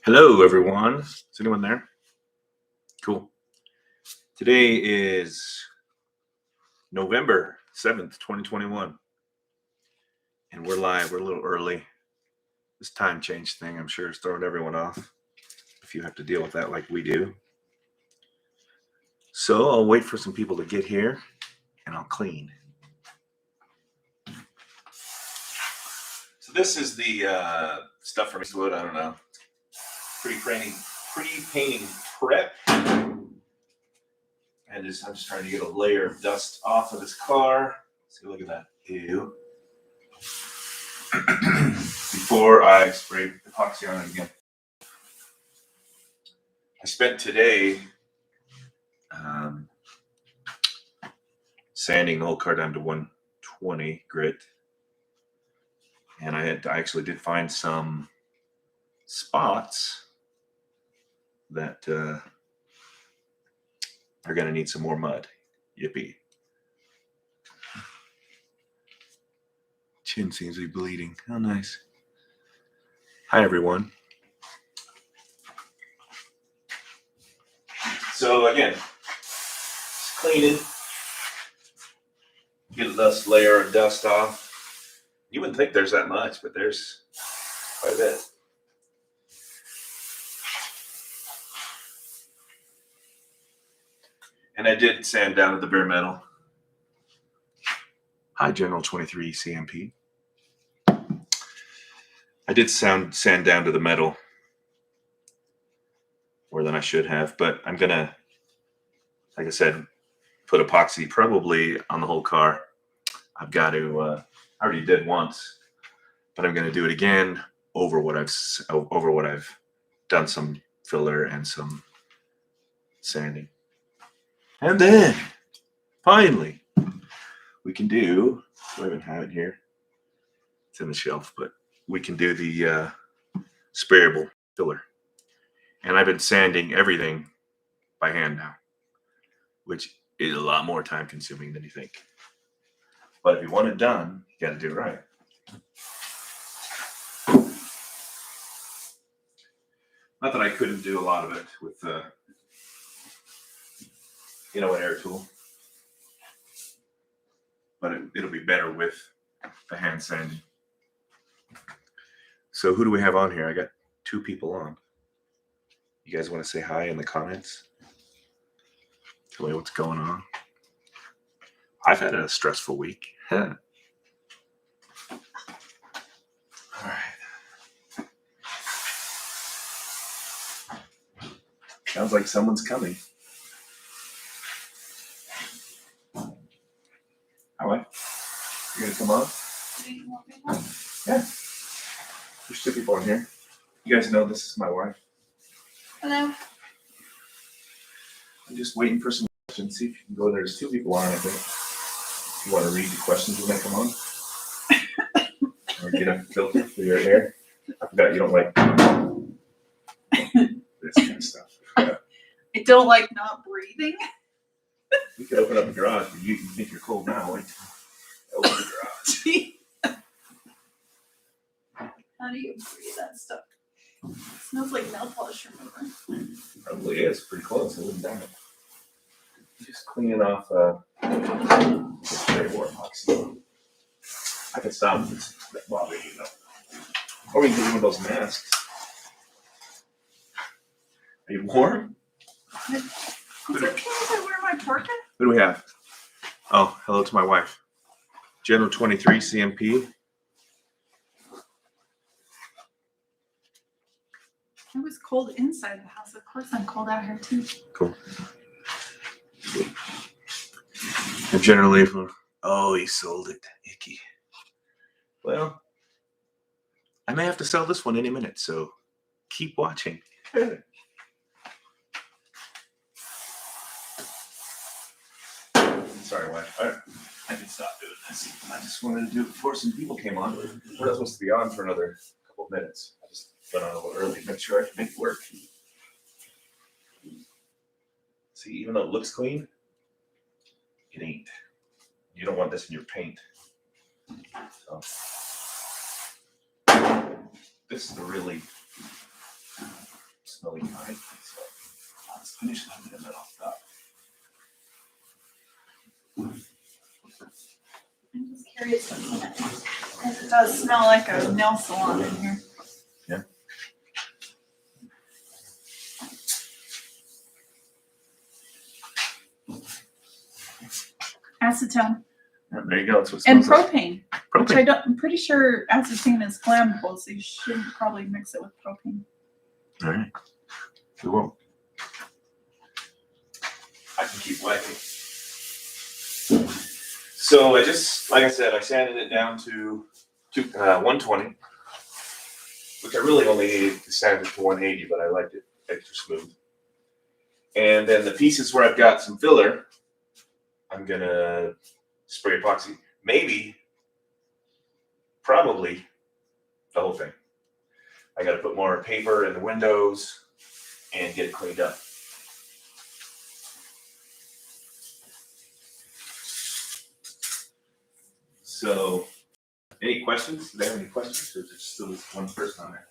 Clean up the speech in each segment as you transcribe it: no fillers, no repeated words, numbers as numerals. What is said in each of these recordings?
Hello, everyone. Is anyone there? Cool. Today is November 7th, 2021. And we're live. We're a little early. This time change thing, I'm sure, is throwing everyone off if you have to deal with that like we do. So I'll wait for some people to get here and I'll clean. So this is the stuff from Eastwood. I don't know. Pre-painting prep. And I'm just trying to get a layer of dust off of this car. See, look at that. Ew. Before I spray epoxy on it again. I spent today sanding the whole car down to 120 grit. And I actually did find some spots that are going to need some more mud. Yippee. Chin seems to be bleeding. How nice. Hi, everyone. So again, just cleaning. Get a dust layer of dust off. You wouldn't think there's that much, but there's quite a bit. And I did sand down to the bare metal. Hi, General 23 CMP. I did sand down to the metal more than I should have, but I'm gonna, like I said, put epoxy probably on the whole car. I've got to, I already did once, but I'm gonna do it again over what I've done some filler and some sanding. And then, finally, we can do, I don't even have it here. It's in the shelf, but we can do the sprayable filler. And I've been sanding everything by hand now, which is a lot more time consuming than you think. But if you want it done, you got to do it right. Not that I couldn't do a lot of it with an air tool, but it'll be better with the hand sanding. So who do we have on here? I got 2 people on. You guys want to say hi in the comments? Tell me what's going on. I've had a stressful week. All right. Sounds like someone's coming. Hi, Mike. You gonna come on? Yeah. There's 2 people in here. You guys know this is my wife. Hello. I'm just waiting for some questions. See if you can go there. There's 2 people on, I think. If you want to read the questions when they come on. Or get a filter for your hair. I forgot you don't like this kind of stuff. I don't like not breathing. You could open up the garage, but you think you're cold now. Wait. Open the garage. How do you breathe that stuff? It smells like nail polish remover. Probably is pretty close. I wouldn't doubt it. Just cleaning off spray war epoxy. I can stop if it's bothering you, though. Or we can do one of those masks. Are you warm? It's okay if I wear my parka. Who do we have? Oh, hello to my wife. General 23 CMP. It was cold inside the house. Of course I'm cold out here too. Cool. And generally, oh, he sold it. Icky. Well, I may have to sell this one any minute, so keep watching. Sorry, wife. I can stop doing this. I just wanted to do it before some people came on. We're not supposed to be on for another couple of minutes. I just went on a little early to make sure I can make it work. See, even though it looks clean, it ain't. You don't want this in your paint. So, this is the really smelly kind. So I'll just finish that and then I'll stop. I'm just curious what's in it. Because it does smell like a nail salon in here. Yeah. Acetone. Yeah, there you go. That's what it And smells like. propane. Which Propane. I'm pretty sure acetone is flammable, so you shouldn't probably mix it with propane. All right. We won't. I can keep wiping. So I just, like I said, I sanded it down to 120, which I really only needed to sand it to 180, but I liked it extra smooth. And then the pieces where I've got some filler, I'm gonna spray epoxy. Maybe, probably, the whole thing. I gotta put more paper in the windows and get it cleaned up. So, any questions? Do they have any questions? Or is there still this one person on there?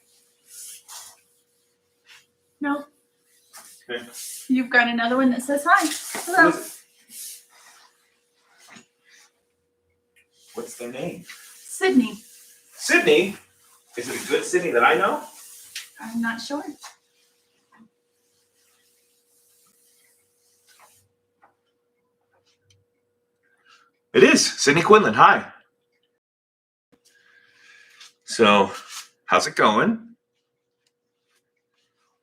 No. Okay. You've got another one that says hi. Who Hello. is it? What's their name? Sydney. Sydney? Is it a good Sydney that I know? I'm not sure. It is. Sydney Quinlan. Hi. So, how's it going?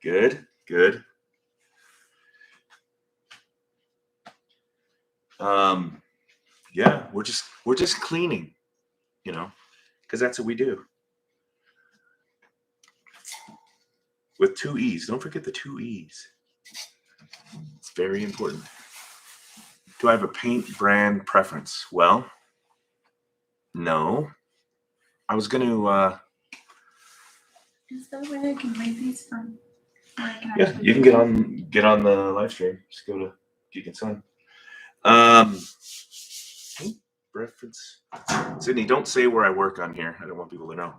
Good, good. Yeah, we're just cleaning, you know, because that's what we do. With 2 E's. Don't forget the 2 E's. It's very important. Do I have a paint brand preference? Well, no. I was going to... Is there a way I can read these from? Where I can Yeah, actually you can get on the live stream. Just go to Geek and Son. Paint preference. Sydney, don't say where I work on here. I don't want people to know.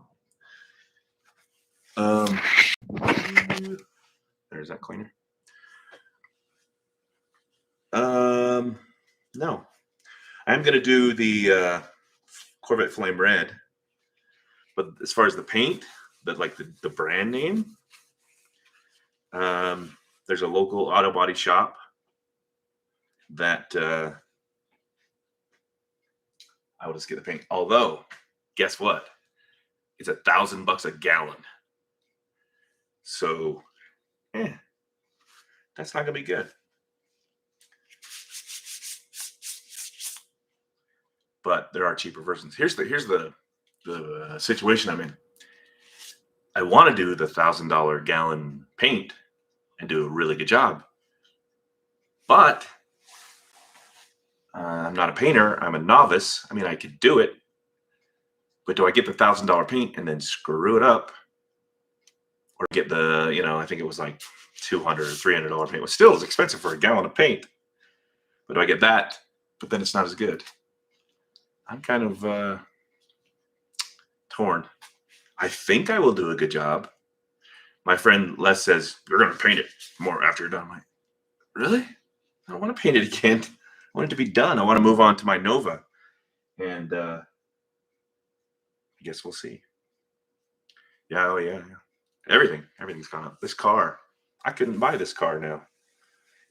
There's that cleaner. No. I'm gonna do the Corvette Flame Red. But as far as the paint, the brand name, there's a local auto body shop that I will just get the paint. Although, guess what? It's $1,000 a gallon. So, that's not gonna be good. But there are cheaper versions. Here's the situation I'm in. I want to do the $1,000 gallon paint and do a really good job, but I'm not a painter. I'm a novice. I mean, I could do it, but do I get the $1,000 paint and then screw it up, or get the, I think it was like $200 or $300 paint? Well, still is expensive for a gallon of paint. But do I get that? But then it's not as good. I'm kind of torn. I think I will do a good job. My friend Les says, you're going to paint it more after you're done. I'm like, really? I don't want to paint it again. I want it to be done. I want to move on to my Nova. And I guess we'll see. Yeah, oh yeah. Everything's gone up. This car, I couldn't buy this car now.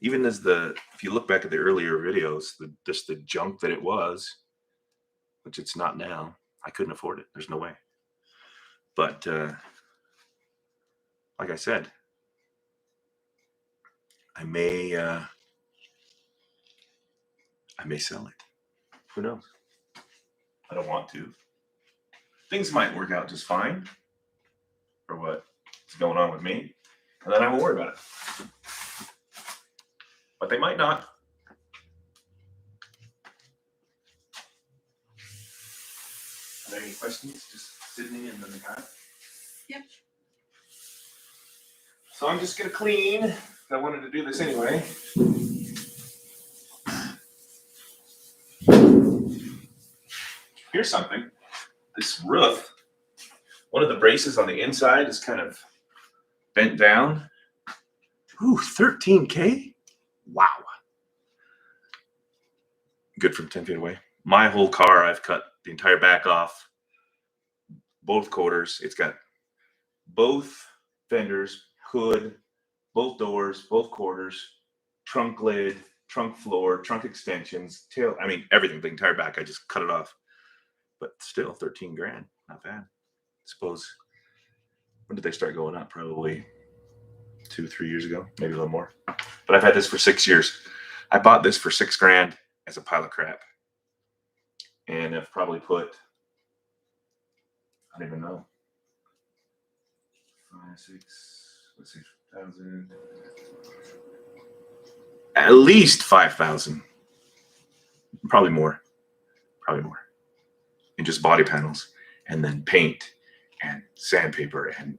Even as if you look back at the earlier videos, just the junk that it was, which it's not now, I couldn't afford it. There's no way. But like I said, I may sell it. Who knows? I don't want to. Things might work out just fine for what's going on with me, and then I won't worry about it. But they might not. Are there any questions? Just Sydney and then the guy? Yep. So I'm just gonna clean. I wanted to do this anyway. Here's something. This roof, one of the braces on the inside is kind of bent down. Ooh, 13K? Wow. Good from 10 feet away. My whole car, I've cut the entire back off, both quarters. It's got both fenders, hood, both doors, both quarters, trunk lid, trunk floor, trunk extensions, tail. I mean, everything, the entire back. I just cut it off. But still, 13 grand. Not bad. I suppose, when did they start going up? Probably 2-3 years ago, maybe a little more. But I've had this for 6 years. I bought this for 6 grand as a pile of crap. And I've probably put, I don't even know, 5, 6, let's see, 1,000, at least 5,000, probably more, in just body panels, and then paint and sandpaper and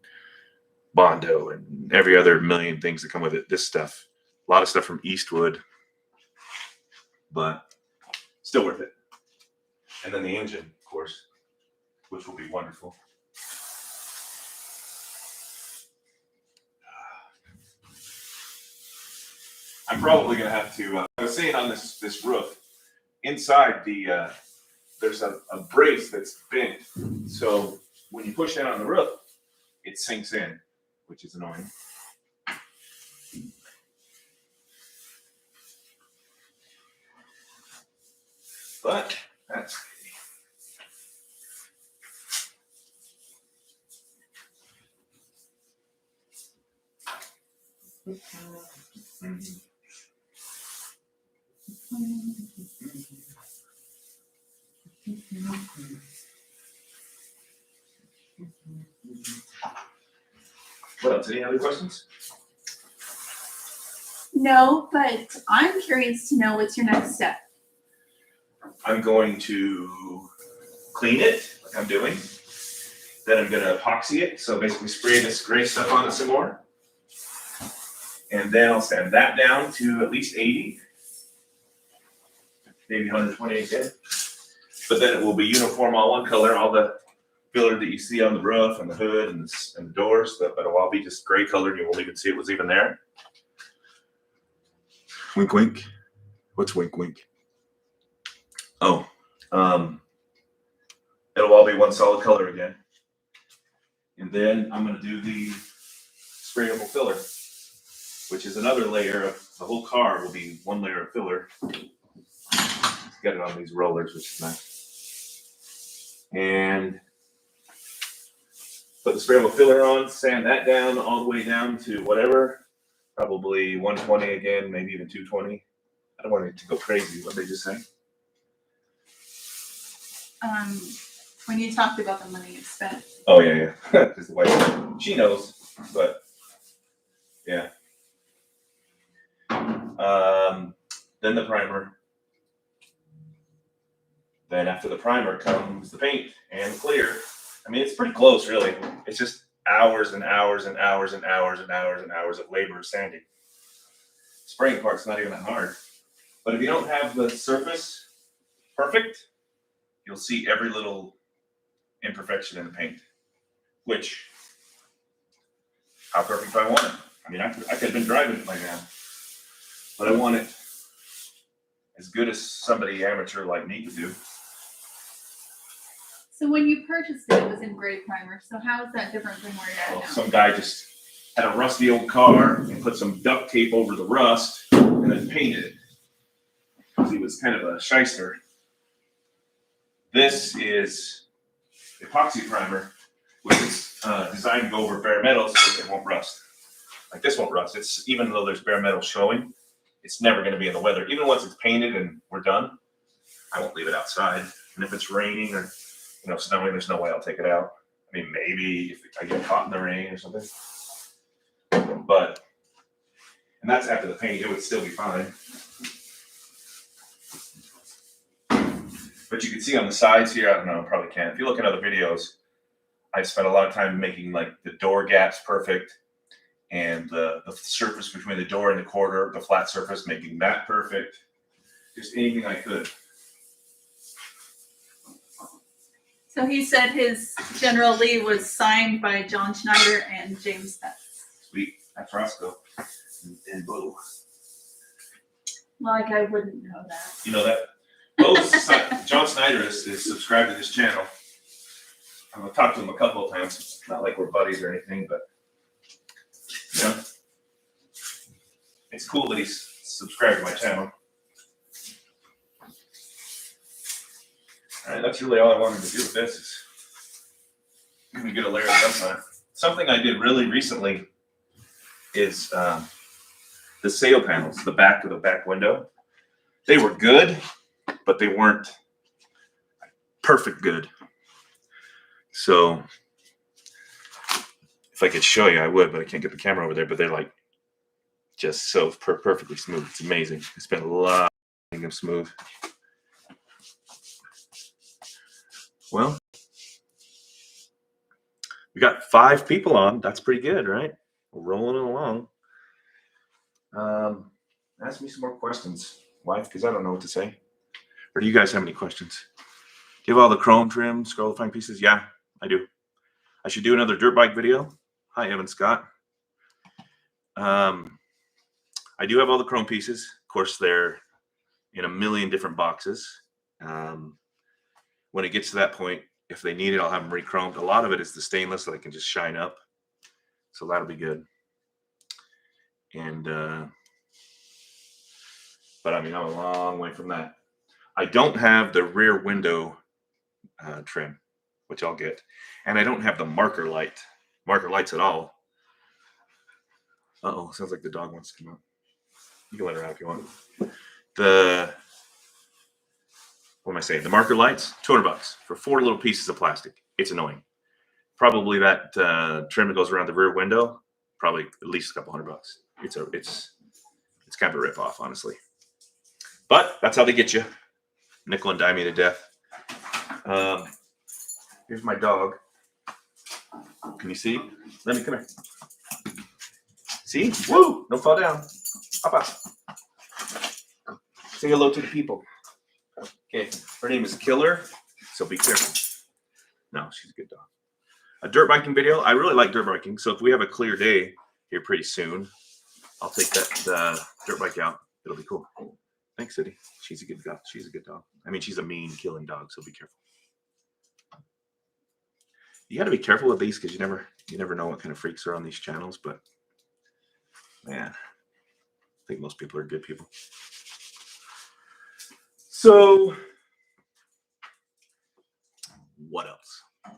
Bondo and every other million things that come with it. This stuff, a lot of stuff from Eastwood, but still worth it. And then the engine, of course, which will be wonderful. I'm probably going to have to, I was saying on this roof, inside the, there's a brace that's bent. So when you push down on the roof, it sinks in, which is annoying. But that's what else? Any other questions? No, but I'm curious to know what's your next step. I'm going to clean it like I'm doing. Then I'm going to epoxy it. So basically spray this gray stuff on it some more. And then I'll sand that down to at least 80, maybe 120 again. But then it will be uniform, all one color, all the filler that you see on the roof and the hood and the doors, but it'll all be just gray colored. You won't even see it was even there. Wink, wink. What's wink, wink? Oh, it'll all be one solid color again. And then I'm going to do the sprayable filler, which is another layer of the whole car will be one layer of filler. Get it on these rollers, which is nice. And put the sprayable filler on, sand that down all the way down to whatever, probably 120 again, maybe even 220. I don't want it to go crazy. What did they just say? When you talked about the money you spent. Oh yeah. Because the wife, she knows, but yeah. Then the primer. Then after the primer comes the paint and clear. I mean, it's pretty close, really. It's just hours and hours and hours and hours and hours and hours of labor sanding. Spraying part's not even that hard. But if you don't have the surface perfect, you'll see every little imperfection in the paint. Which, how perfect do I want it? I mean, I could have been driving it by now. But I want it as good as somebody amateur like me could do. So when you purchased it, it was in gray primer. So how is that different than where you're at now? Some guy just had a rusty old car and put some duct tape over the rust and then painted it. Because he was kind of a shyster. This is epoxy primer, which is designed to go over bare metal so it won't rust. Like this won't rust. It's even though there's bare metal showing, it's never going to be in the weather. Even once it's painted and we're done, I won't leave it outside. And if it's raining or snowing, there's no way I'll take it out. I mean, maybe if I get caught in the rain or something. But, and that's after the paint, it would still be fine. But you can see on the sides here, I don't know, probably can't. If you look at other videos, I spent a lot of time making like the door gaps perfect and the surface between the door and the quarter, the flat surface, making that perfect. Just anything I could. So he said his generallee was signed by John Schneider and James Betts. Sweet. That's Roscoe. and Bo. Like I wouldn't know that. You know that? Bo's John Snyder is subscribed to this channel. I've talked to him a couple of times. It's not like we're buddies or anything, but you know, it's cool that he's subscribed to my channel. All right, that's really all I wanted to do with this. Is I'm gonna get a layer sometime. Something I did really recently is the sail panels, the back of the back window. They were good, but they weren't perfect good. So if I could show you, I would, but I can't get the camera over there. But they're like just so perfectly smooth. It's amazing. I spent a lot making them smooth. Well, we got 5 people on. That's pretty good, right? We're rolling it along. Ask me some more questions, wife, because I don't know what to say. Or do you guys have any questions? Do you have all the chrome trim, scrollifying pieces? Yeah, I do. I should do another dirt bike video. Hi, Evan Scott. I do have all the chrome pieces. Of course, they're in a million different boxes. When it gets to that point, if they need it, I'll have them re-chromed. A lot of it is the stainless that I can just shine up. So that'll be good. And, but I mean, I'm a long way from that. I don't have the rear window trim, which I'll get. And I don't have the marker lights at all. Uh-oh, sounds like the dog wants to come out. You can let her out if you want. What am I saying? The marker lights, $200 for 4 little pieces of plastic. It's annoying. Probably that trim that goes around the rear window, probably at least a couple $100. It's kind of a rip-off, honestly. But that's how they get you. Nickel and dime you to death. Here's my dog. Can you see? Let me come here. See? Woo! Don't fall down. Hop out. Say hello to the people. Okay, her name is Killer, so be careful. No, she's a good dog. A dirt biking video. I really like dirt biking, so if we have a clear day here pretty soon, I'll take that dirt bike out. It'll be cool. Thanks, City. She's a good dog. She's a good dog. I mean, she's a mean killing dog, so be careful. You got to be careful with these because you never know what kind of freaks are on these channels. But man, I think most people are good people. So what else? I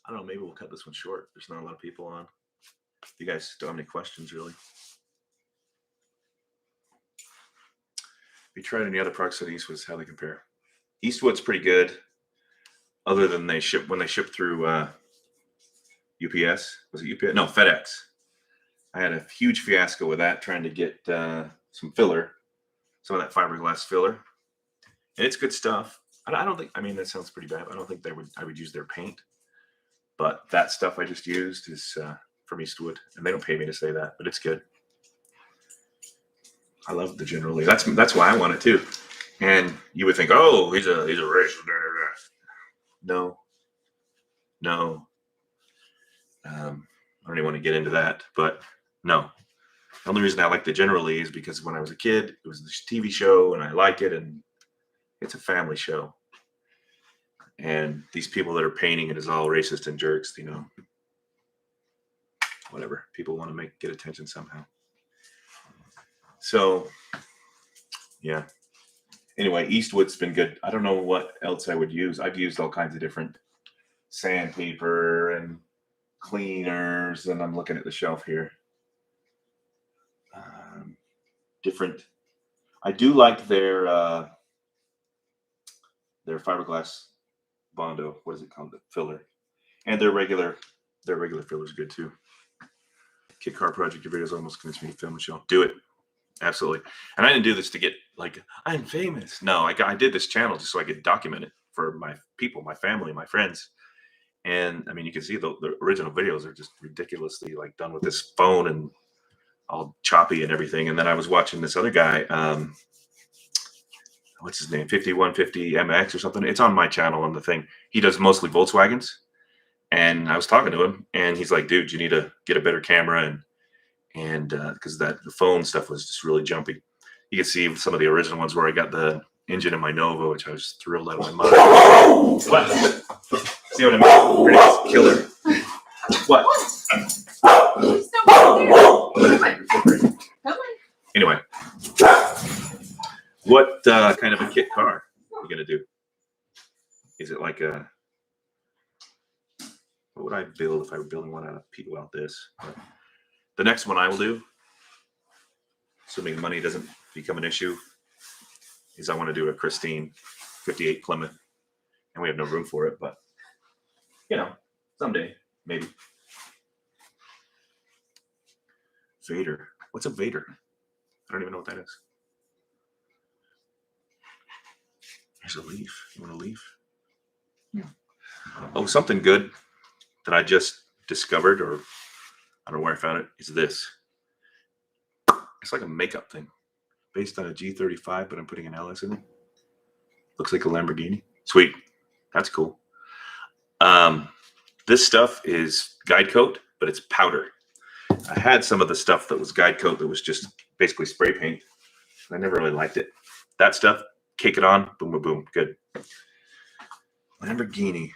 don't know. Maybe we'll cut this one short. There's not a lot of people on. You guys don't have any questions, really? We tried any other products at Eastwood's, how they compare. Eastwood's pretty good, other than when they ship through UPS. Was it UPS? No, FedEx. I had a huge fiasco with that, trying to get some filler, some of that fiberglass filler. And it's good stuff. I don't think, I mean, that sounds pretty bad. I don't think I would use their paint. But that stuff I just used is from Eastwood. And they don't pay me to say that, but it's good. I love the generallee. That's why I want it too. And you would think, oh, he's a racial. No. I don't even want to get into that, but no. The only reason I like the generallee is because when I was a kid, it was this TV show, and I like it, and it's a family show. And these people that are painting it is all racist and jerks, you know. Whatever. People want to get attention somehow. So, yeah. Anyway, Eastwood's been good. I don't know what else I would use. I've used all kinds of different sandpaper and cleaners, and I'm looking at the shelf here. Different. I do like their fiberglass Bondo. What is it called? The filler, and their regular filler is good too. Kit Car Project, your videos almost convinced me to film a show. Do it. Absolutely. And I didn't do this to get like, I'm famous. No, I did this channel just so I could document it for my people, my family, my friends. And I mean, you can see the original videos are just ridiculously like done with this phone and all choppy and everything. And then I was watching this other guy, what's his name? 5150 MX or something. It's on my channel on the thing. He does mostly Volkswagens. And I was talking to him and he's like, dude, you need to get a better camera. and because the phone stuff was just really jumpy. You can see some of the original ones where I got the engine in my Nova, which I was thrilled out of my mind. What? See what I mean? Pretty killer. What? Anyway, what kind of a kit car are you gonna do? Is it like a? What would I build if I were building one out of people out this? But the next one I will do, assuming money doesn't become an issue, is I want to do a Christine 58 Plymouth, and we have no room for it, but you know, someday maybe. Vader. What's a Vader? I don't even know what that is. There's a leaf. You want a leaf? Yeah. Oh, something good that I just discovered, or I don't know where I found it, is this. It's like a makeup thing based on a G35, but I'm putting an LS in it. Looks like a Lamborghini. Sweet. That's cool. This stuff is guide coat, but it's powder. I had some of the stuff that was guide coat that was just basically spray paint. I never really liked it. That stuff, cake it on, boom, boom, boom, good. Lamborghini.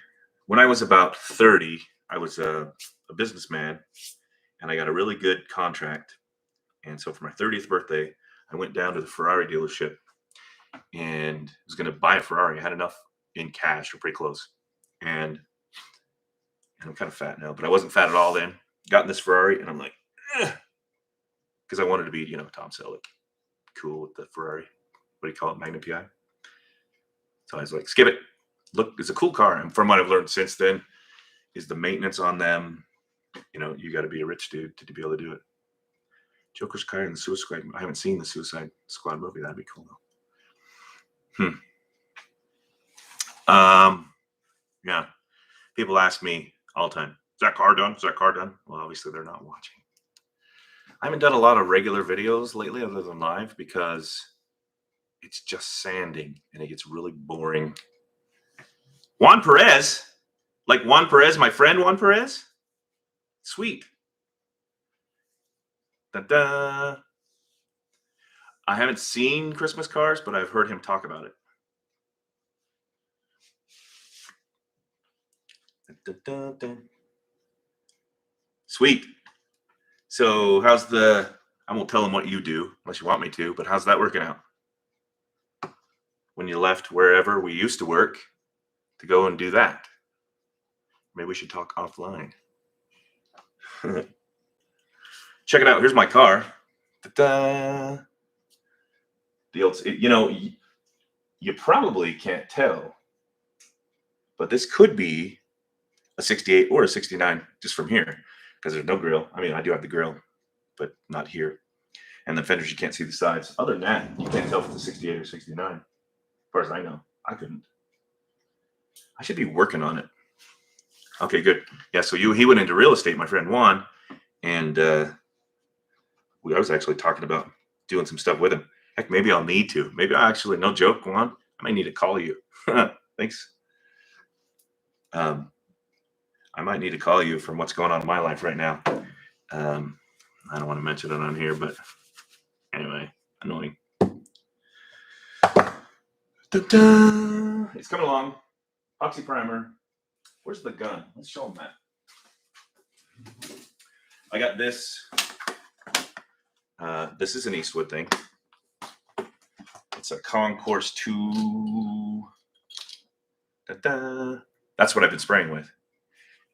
When I was about 30, I was a businessman, and I got a really good contract. And so for my 30th birthday, I went down to the Ferrari dealership and was going to buy a Ferrari. I had enough in cash, or pretty close. And I'm kind of fat now, but I wasn't fat at all then. Got in this Ferrari, and I'm like, because I wanted to be, you know, Tom Selleck, cool with the Ferrari. What do you call it? Magnum PI. So I was like, skip it. Look, it's a cool car. And from what I've learned since then, is the maintenance on them. You know, you got to be a rich dude to be able to do it. Joker's car and the Suicide Squad. I haven't seen the Suicide Squad movie. That'd be cool though. Yeah. People ask me all the time, is that car done? Is that car done? Well, obviously they're not watching. I haven't done a lot of regular videos lately other than live because it's just sanding and it gets really boring. Juan Perez, like Juan Perez, my friend Juan Perez. Sweet. Da-da. I haven't seen Christmas Cars, but I've heard him talk about it. Da-da-da-da. Sweet. So how's the, I won't tell them what you do unless you want me to, but how's that working out? When you left wherever we used to work to go and do that. Maybe we should talk offline. Check it out. Here's my car. Ta-da. The old, you know, you probably can't tell, but this could be a 68 or a 69 just from here because there's no grill. I mean, I do have the grill, but not here. And the fenders, you can't see the sides. Other than that, you can't tell if it's a 68 or 69. As far as I know, I couldn't. I should be working on it. Okay, good. Yeah, so he went into real estate, my friend Juan, and I was actually talking about doing some stuff with him. Heck, maybe I'll need to. Maybe I actually, no joke, Juan, I might need to call you. Thanks. I might need to call you from what's going on in my life right now. I don't want to mention it on here, but anyway, annoying. Da-da. It's coming along. Epoxy primer. Where's the gun? Let's show them that. I got this. This is an Eastwood thing. It's a Concourse 2. Da-da. That's what I've been spraying with.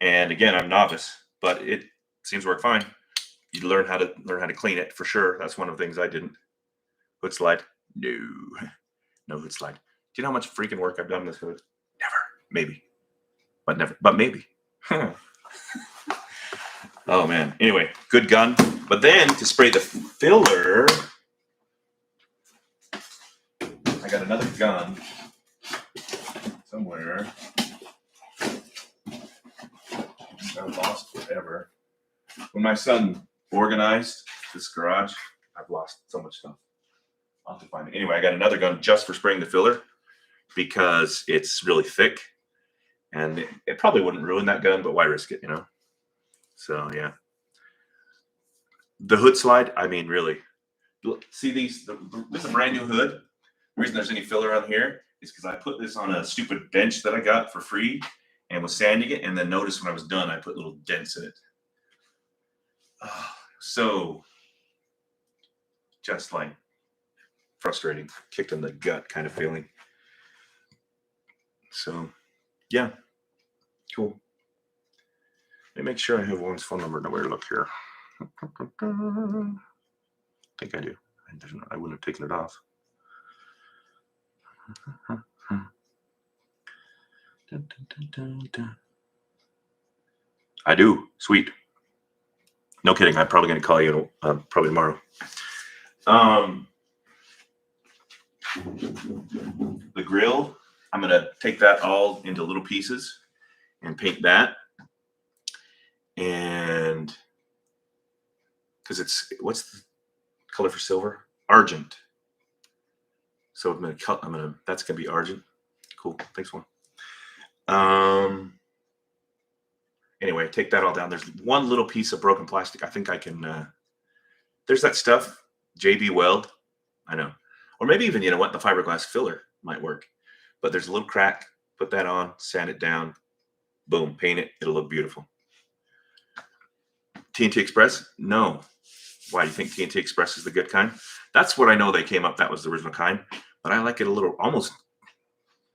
And again, I'm novice, but it seems to work fine. You learn how to clean it for sure. That's one of the things I didn't. Hood slide? No hood slide. Do you know how much freaking work I've done in this hood? Never. Maybe. But never. But maybe. Oh man. Anyway, good gun. But then to spray the filler, I got another gun somewhere. I've lost forever. When my son organized this garage, I've lost so much stuff. I'll have to find it. Anyway, I got another gun just for spraying the filler because it's really thick. And it probably wouldn't ruin that gun, but why risk it, you know? So, yeah. The hood slide, I mean, really. Look, see these? This is a brand new hood. The reason there's any filler on here is because I put this on a stupid bench that I got for free and was sanding it. And then notice when I was done, I put little dents in it. Oh, so just like frustrating, kicked in the gut kind of feeling. So yeah, cool. Let me make sure I have Warren's phone number. Nowhere to look here. I think I do. I wouldn't have taken it off. I do. Sweet. No kidding. I'm probably going to call you probably tomorrow. The grill, I'm going to take that all into little pieces and paint that. And because it's, what's the color for silver? Argent. So I'm going to that's going to be argent. Cool. Thanks, Juan. Anyway, take that all down. There's one little piece of broken plastic. I think I can, there's that stuff, JB Weld. I know. Or maybe even, you know what, the fiberglass filler might work. But there's a little crack. Put that on, sand it down, boom, paint it. It'll look beautiful. TNT Express? No. Why do you think TNT Express is the good kind? That's what I know they came up. That was the original kind. But I like it a little, almost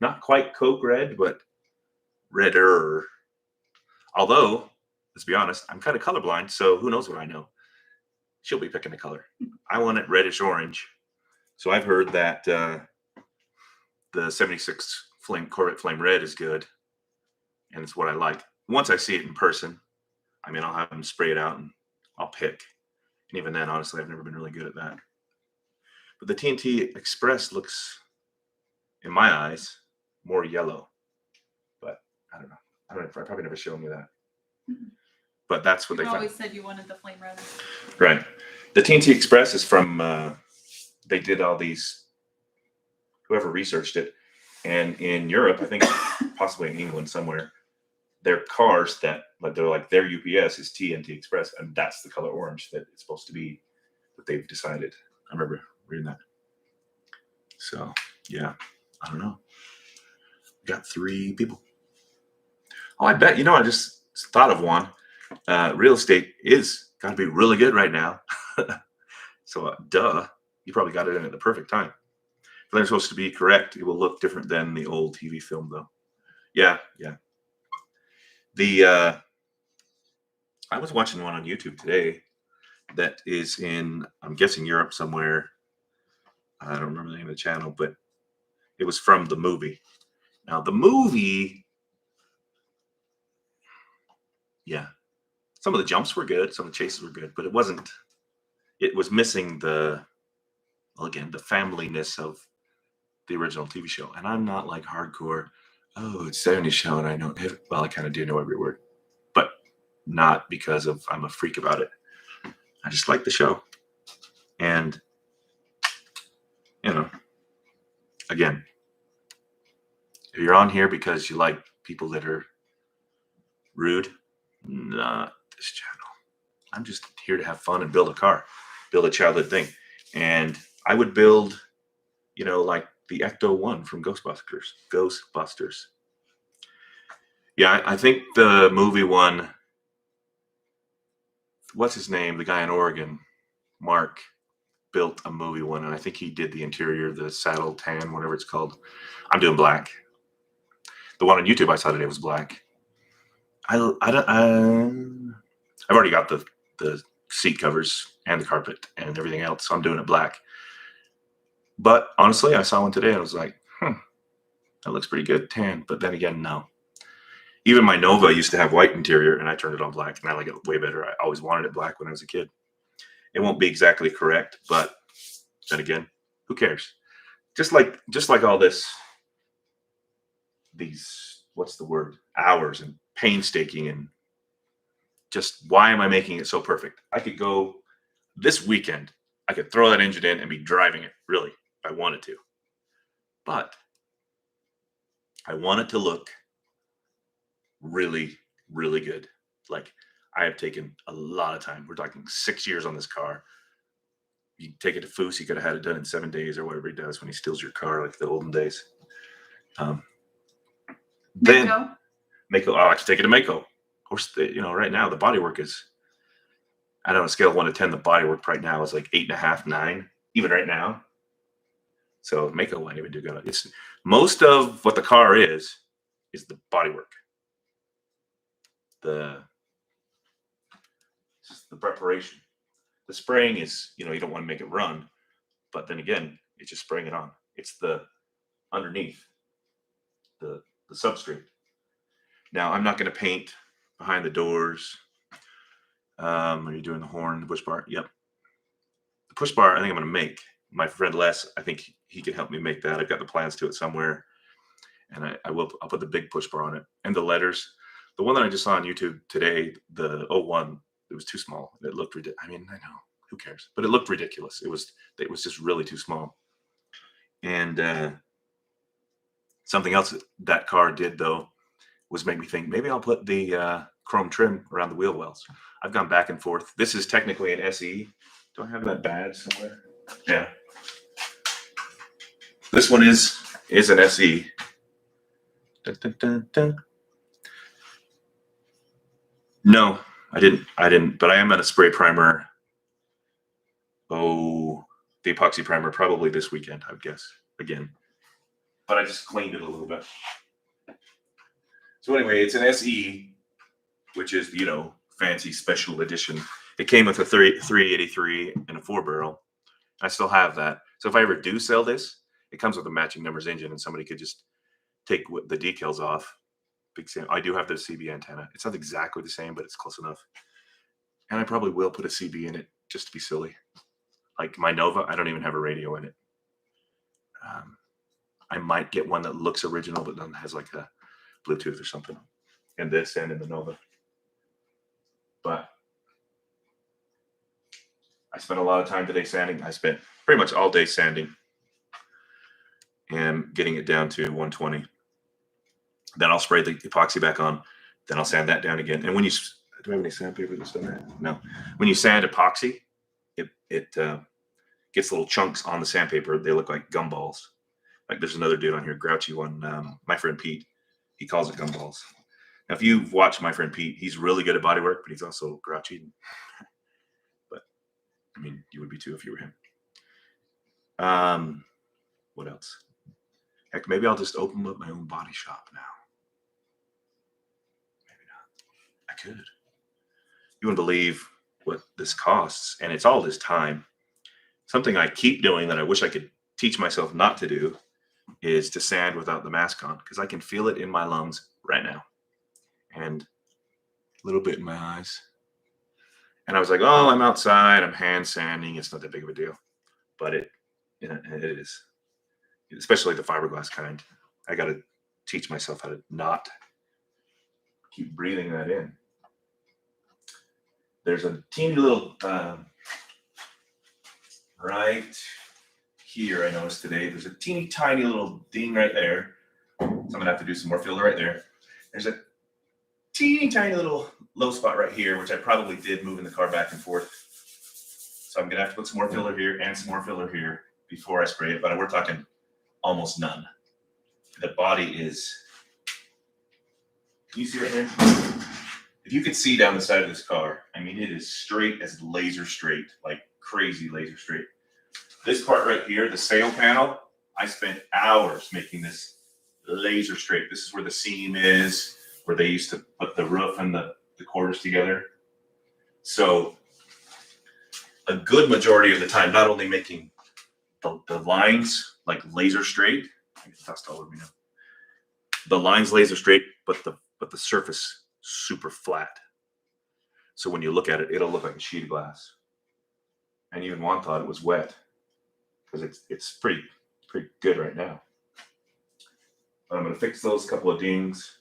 not quite Coke red, but redder. Although, let's be honest, I'm kind of colorblind, so who knows what I know. She'll be picking the color. I want it reddish orange. So I've heard that the 76 Corvette Flame Red is good, and it's what I like. Once I see it in person, I mean, I'll have them spray it out, and I'll pick. And even then, honestly, I've never been really good at that. But the TNT Express looks, in my eyes, more yellow. But I don't know. I probably never showed me that. But that's what you they always said you wanted the flame red. Right. The TNT Express is from, they did all these, whoever researched it. And in Europe, I think possibly in England somewhere, their cars that, like, they're like, their UPS is TNT Express. And that's the color orange that it's supposed to be, that they've decided. I remember reading that. So, yeah, I don't know. We got 3 people. Oh, I bet, you know, I just thought of one. Real estate is got to be really good right now. So, duh, you probably got it in at the perfect time. If they're supposed to be correct, it will look different than the old TV film, though. Yeah, yeah. I was watching one on YouTube today that is in, I'm guessing, Europe somewhere. I don't remember the name of the channel, but it was from the movie. Now, the movie, yeah, some of the jumps were good, some of the chases were good, but it was missing the, well, again, the familyness of the original TV show. And I'm not like hardcore, oh, it's 70s show and I know it. Well, I kind of do know every word, but not because of I'm a freak about it. I just like the show. And, you know, again, if you're on here because you like people that are rude, not this channel. I'm just here to have fun and build a car, build a childhood thing. And I would build, you know, like the Ecto-1 from Ghostbusters. Yeah, I think the movie one, what's his name? The guy in Oregon, Mark, built a movie one, and I think he did the interior, the saddle tan, whatever it's called. I'm doing black. The one on YouTube I saw today was black. I've already got the seat covers and the carpet and everything else, so I'm doing it black. But honestly, I saw one today and I was like, that looks pretty good, tan. But then again, no. Even my Nova used to have white interior, and I turned it on black, and I like it way better. I always wanted it black when I was a kid. It won't be exactly correct, but then again, who cares? Just like all these, what's the word? Hours and painstaking, and just why am I making it so perfect? I could go this weekend, I could throw that engine in and be driving it, really, if I wanted to. But I want it to look really, really good. Like, I have taken a lot of time. We're talking 6 years on this car. You take it to Foose, he could have had it done in 7 days or whatever he does when he steals your car, like the olden days. Then Mako? Mako, I like to take it to Mako. Of course, right now the bodywork is, I don't know, scale of 1 to 10, the bodywork right now is like 8.5, 9, even right now. So Mako won't even do good. It's most of what the car is the bodywork. The preparation. The spraying is, you don't want to make it run, but then again, it's just spraying it on. It's the underneath, the substrate. Now, I'm not going to paint behind the doors. Are you doing the horn, the push bar? Yep. The push bar, I think I'm going to make. My friend Les, I think he can help me make that. I've got the plans to it somewhere, and I'll put the big push bar on it. And the letters. The one that I just saw on YouTube today, the 01, it was too small. It looked ridiculous. I mean, I know, who cares? But it looked ridiculous. It was just really too small. And something else that car did, though, was make me think maybe I'll put the chrome trim around the wheel wells. I've gone back and forth. This is technically an SE. Do I have that badge somewhere? Yeah. This one is an SE. Dun, dun, dun, dun. No, I didn't, but I am going to spray primer. Oh, the epoxy primer probably this weekend, I would guess, again. But I just cleaned it a little bit. So anyway, it's an SE, which is, fancy special edition. It came with a 383 and a 4-barrel. I still have that. So if I ever do sell this, it comes with a matching numbers engine, and somebody could just take the decals off. Big Sam. I do have the CB antenna. It's not exactly the same, but it's close enough. And I probably will put a CB in it just to be silly. Like my Nova, I don't even have a radio in it. I might get one that looks original, but then has like a Bluetooth or something in this and in the Nova. But I spent a lot of time today sanding. I spent pretty much all day sanding and getting it down to 120. Then I'll spray the epoxy back on. Then I'll sand that down again. And when you do I have any sandpaper that's done that? No. When you sand epoxy, it gets little chunks on the sandpaper. They look like gumballs. Like there's another dude on here, grouchy one. My friend Pete, he calls it gumballs. Now, if you've watched my friend Pete, he's really good at bodywork, but he's also grouchy. But I mean, you would be too if you were him. What else? Heck, maybe I'll just open up my own body shop now. Maybe not. I could. You wouldn't believe what this costs, and it's all this time. Something I keep doing that I wish I could teach myself not to do is to sand without the mask on, because I can feel it in my lungs right now and a little bit in my eyes. And I was like, oh, I'm outside, I'm hand sanding, it's not that big of a deal. But it is, especially the fiberglass kind. I got to teach myself how to not keep breathing that in. There's a teeny little right here, I noticed today, there's a teeny tiny little ding right there. So I'm gonna have to do some more filler right there. There's a teeny tiny little low spot right here, which I probably did moving the car back and forth. So I'm gonna have to put some more filler here and some more filler here before I spray it, but we're talking almost none. The body is, can you see right here? If you could see down the side of this car, I mean, it is straight as laser straight, like crazy laser straight. This part right here, the sail panel, I spent hours making this laser straight. This is where the seam is, where they used to put the roof and the quarters together. So a good majority of the time, not only making the lines like laser straight, I get dust all over me now. The lines laser straight, but the surface super flat. So when you look at it, it'll look like a sheet of glass. And even Juan thought it was wet, because it's pretty good right now. But I'm going to fix those couple of dings.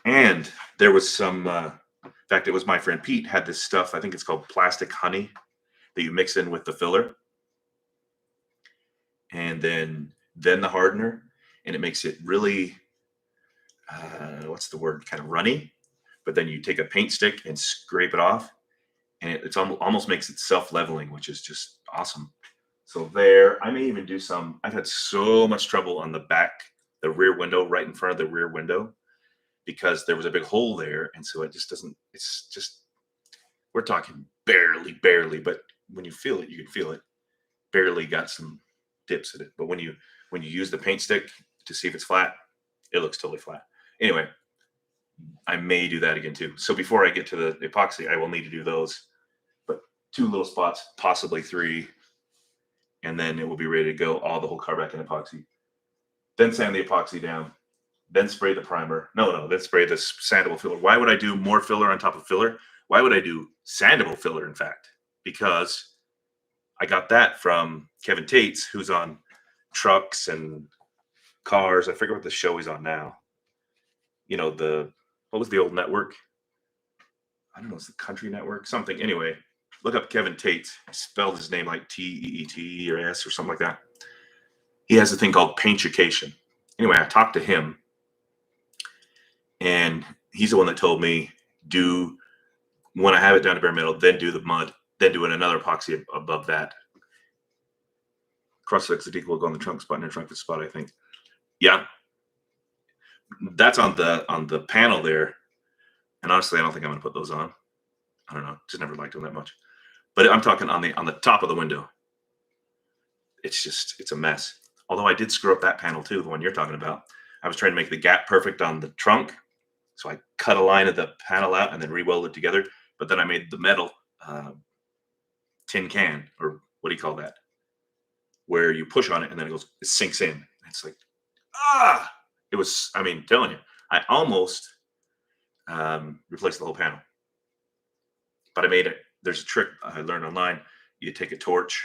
And there was some, in fact, it was my friend Pete had this stuff, I think it's called plastic honey, that you mix in with the filler. And then the hardener, and it makes it really, what's the word, kind of runny. but then you take a paint stick and scrape it off, and it's almost makes it self-leveling, which is just awesome. So there, I may even do some. I've had so much trouble on the back, the rear window, right in front of the rear window, because there was a big hole there, and so it just doesn't. It's just, we're talking barely, but when you feel it, you can feel it. Barely got some dips in it, but when you use the paint stick to see if it's flat, it looks totally flat. Anyway, I may do that again too. So before I get to the epoxy, I will need to do those, but 2 little spots, possibly 3, and then it will be ready to go. All the whole car back in epoxy. Then sand the epoxy down. Then spray the primer. No, then spray the sandable filler. Why would I do more filler on top of filler? Why would I do sandable filler, in fact? Because I got that from Kevin Tates, who's on trucks and cars. I forget what the show he's on now. You know, what was the old network? I don't know, it's the Country Network, something. Anyway, look up Kevin Tates. He spelled his name like T-E-E-T or S or something like that. He has a thing called paintucation. Anyway, I talked to him, and he's the one that told me, when I have it down to bare metal, then do the mud, then do another epoxy above that. Cross-fix the decal will go on the trunk spot and the trunk spot, I think. Yeah. That's on the panel there. And honestly, I don't think I'm going to put those on. I don't know. Just never liked them that much. But I'm talking on the top of the window. It's a mess. Although I did screw up that panel too, the one you're talking about. I was trying to make the gap perfect on the trunk. So I cut a line of the panel out and then re-welded it together. But then I made the metal tin can, or what do you call that? Where you push on it and then it sinks in. It's like, it was, I mean, telling you, I almost replaced the whole panel. But I made it. There's a trick I learned online. You take a torch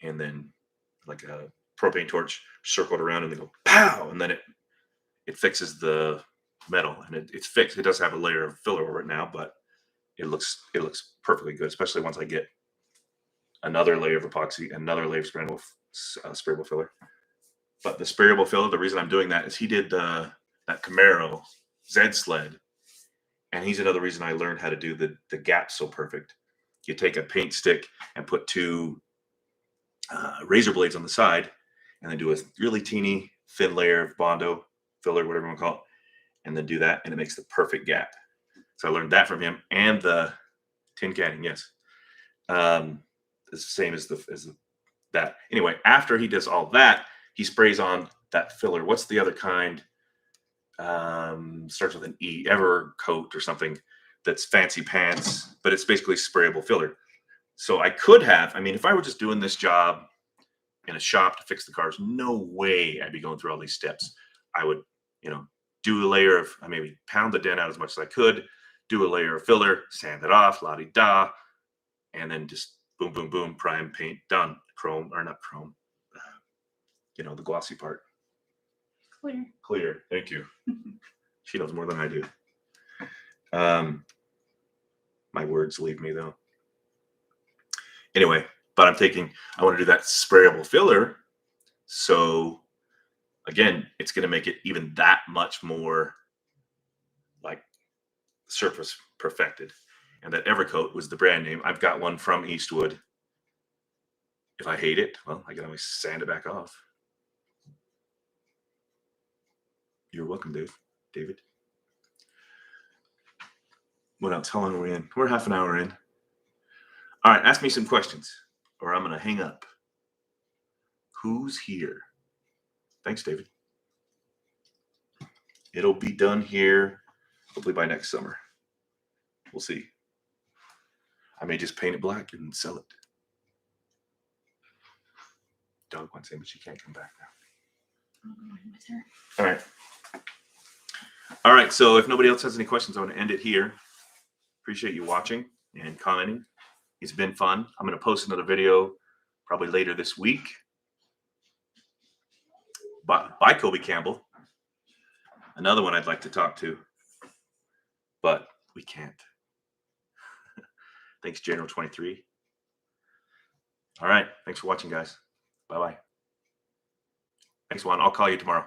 and then, like a propane torch, circle it around and then go pow, and then it fixes the metal, and it's fixed. It does have a layer of filler over it now, but it looks perfectly good, especially once I get another layer of epoxy, another layer of sprayable filler. But the sprayable filler, the reason I'm doing that is he did that Camaro Z sled, and he's another reason I learned how to do the gap so perfect. You take a paint stick and put 2 razor blades on the side, and then do a really teeny thin layer of Bondo filler, whatever you want to call it, and then do that, and it makes the perfect gap. So I learned that from him, and the tin canning. Yes, it's the same as that. Anyway, after he does all that, he sprays on that filler. What's the other kind? Starts with an E, Evercoat or something. That's fancy pants, but it's basically sprayable filler. So I could have, I mean, if I were just doing this job in a shop to fix the cars, no way I'd be going through all these steps. I would, do a layer of, I maybe pound the dent out as much as I could, do a layer of filler, sand it off, la-di-da, and then just boom, boom, boom, prime, paint, done. Chrome, or not chrome, the glossy part. Clear. Thank you. She knows more than I do. My words leave me though. Anyway, but I want to do that sprayable filler. So again, it's going to make it even that much more like surface perfected. And that Evercoat was the brand name. I've got one from Eastwood. If I hate it, well, I can always sand it back off. You're welcome, David. What else? How long are we in? We're half an hour in. All right, ask me some questions, or I'm going to hang up. Who's here? Thanks, David. It'll be done here, hopefully by next summer. We'll see. I may just paint it black and sell it. Dog wants in, but she can't come back now. I'm with her. All right. All right, so if nobody else has any questions, I want to end it here. Appreciate you watching and commenting. It's been fun. I'm going to post another video probably later this week. By Kobe Campbell. Another one I'd like to talk to, but we can't. Thanks, General 23. All right. Thanks for watching, guys. Bye-bye. Thanks, Juan. I'll call you tomorrow.